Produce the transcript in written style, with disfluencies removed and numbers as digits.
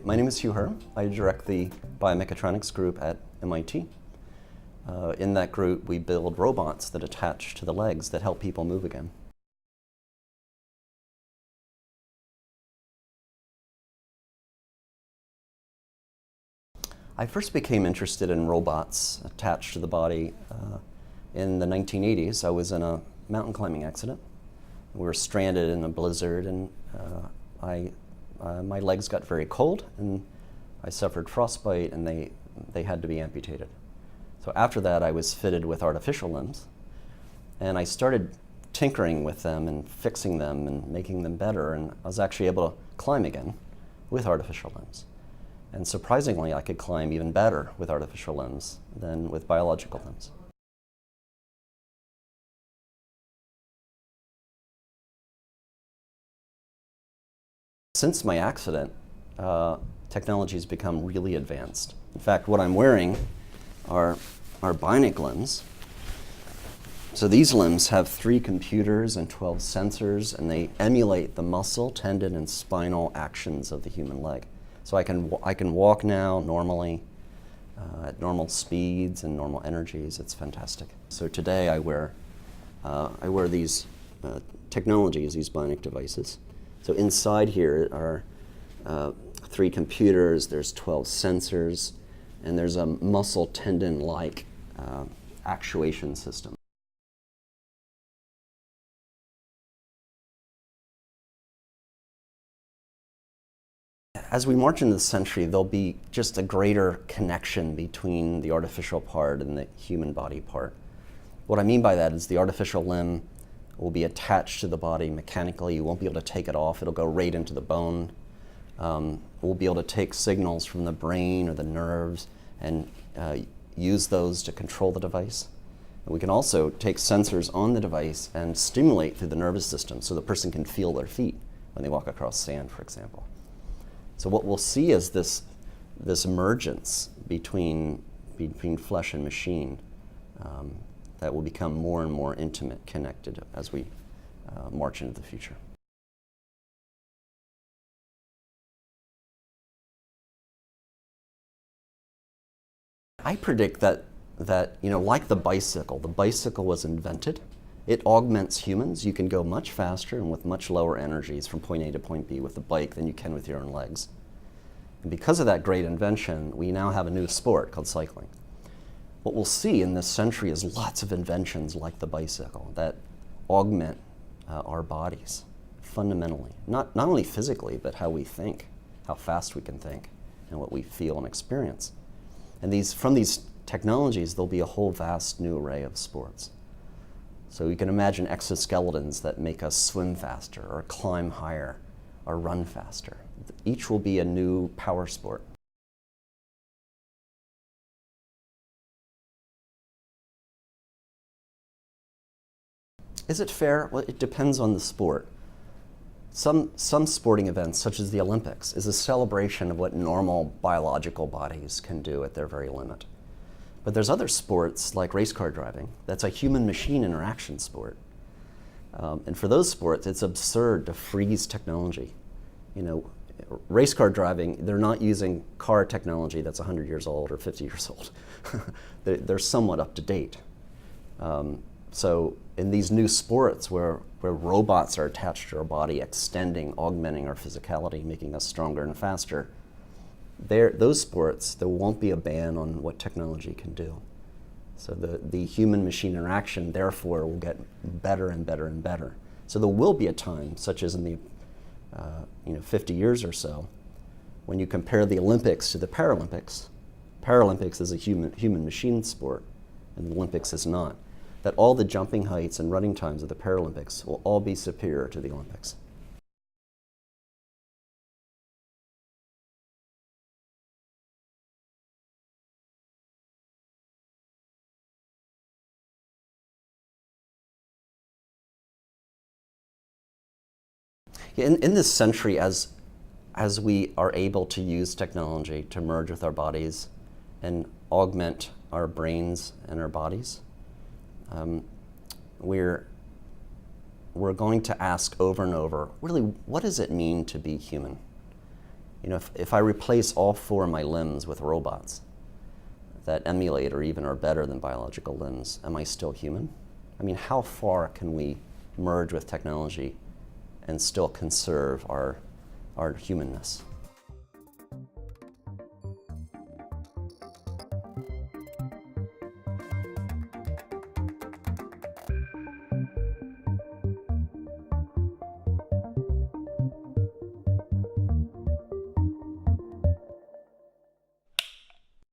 My name is Hugh Herr. I direct the biomechatronics group at MIT. In that group, we build robots that attach to the legs that help people move again. I first became interested in robots attached to the body in the 1980s. I was in a mountain climbing accident. We were stranded in a blizzard, and my legs got very cold, and I suffered frostbite, and they had to be amputated. So after that, I was fitted with artificial limbs, and I started tinkering with them and fixing them and making them better, and I was actually able to climb again with artificial limbs. And surprisingly, I could climb even better with artificial limbs than with biological limbs. Since my accident, technology has become really advanced. In fact, what I'm wearing are bionic limbs. So these limbs have 3 computers and 12 sensors, and they emulate the muscle, tendon, and spinal actions of the human leg. So I can walk now normally at normal speeds and normal energies. It's fantastic. So today I wear these technologies, these bionic devices. So inside here are 3 computers, there's 12 sensors, and there's a muscle tendon-like actuation system. As we march into the century, there'll be just a greater connection between the artificial part and the human body part. What I mean by that is the artificial limb will be attached to the body mechanically. You won't be able to take it off. It'll go right into the bone. We'll be able to take signals from the brain or the nerves and use those to control the device. And we can also take sensors on the device and stimulate through the nervous system so the person can feel their feet when they walk across sand, for example. So what we'll see is this emergence between flesh and machine that will become more and more intimate, connected as we march into the future. I predict that like the bicycle was invented. It augments humans. You can go much faster and with much lower energies from point A to point B with the bike than you can with your own legs. And because of that great invention, we now have a new sport called cycling. What we'll see in this century is lots of inventions like the bicycle that augment our bodies fundamentally, not only physically, but how we think, how fast we can think, and what we feel and experience. And from these technologies, there'll be a whole vast new array of sports. So you can imagine exoskeletons that make us swim faster or climb higher or run faster. Each will be a new power sport. Is it fair? Well, it depends on the sport. Some sporting events, such as the Olympics, is a celebration of what normal biological bodies can do at their very limit. But there's other sports, like race car driving, that's a human-machine interaction sport. And for those sports, it's absurd to freeze technology. Race car driving, they're not using car technology that's 100 years old or 50 years old. They're somewhat up to date. So in these new sports where robots are attached to our body, extending, augmenting our physicality, making us stronger and faster, those sports, there won't be a ban on what technology can do. So the human-machine interaction, therefore, will get better and better and better. So there will be a time, such as in the 50 years or so, when you compare the Olympics to the Paralympics. Paralympics is a human-machine sport, and the Olympics is not. That all the jumping heights and running times of the Paralympics will all be superior to the Olympics. In this century, as we are able to use technology to merge with our bodies and augment our brains and our bodies, we're going to ask over and over, really, what does it mean to be human? You know, if I replace all 4 of my limbs with robots that emulate or even are better than biological limbs, am I still human? I mean, how far can we merge with technology and still conserve our humanness?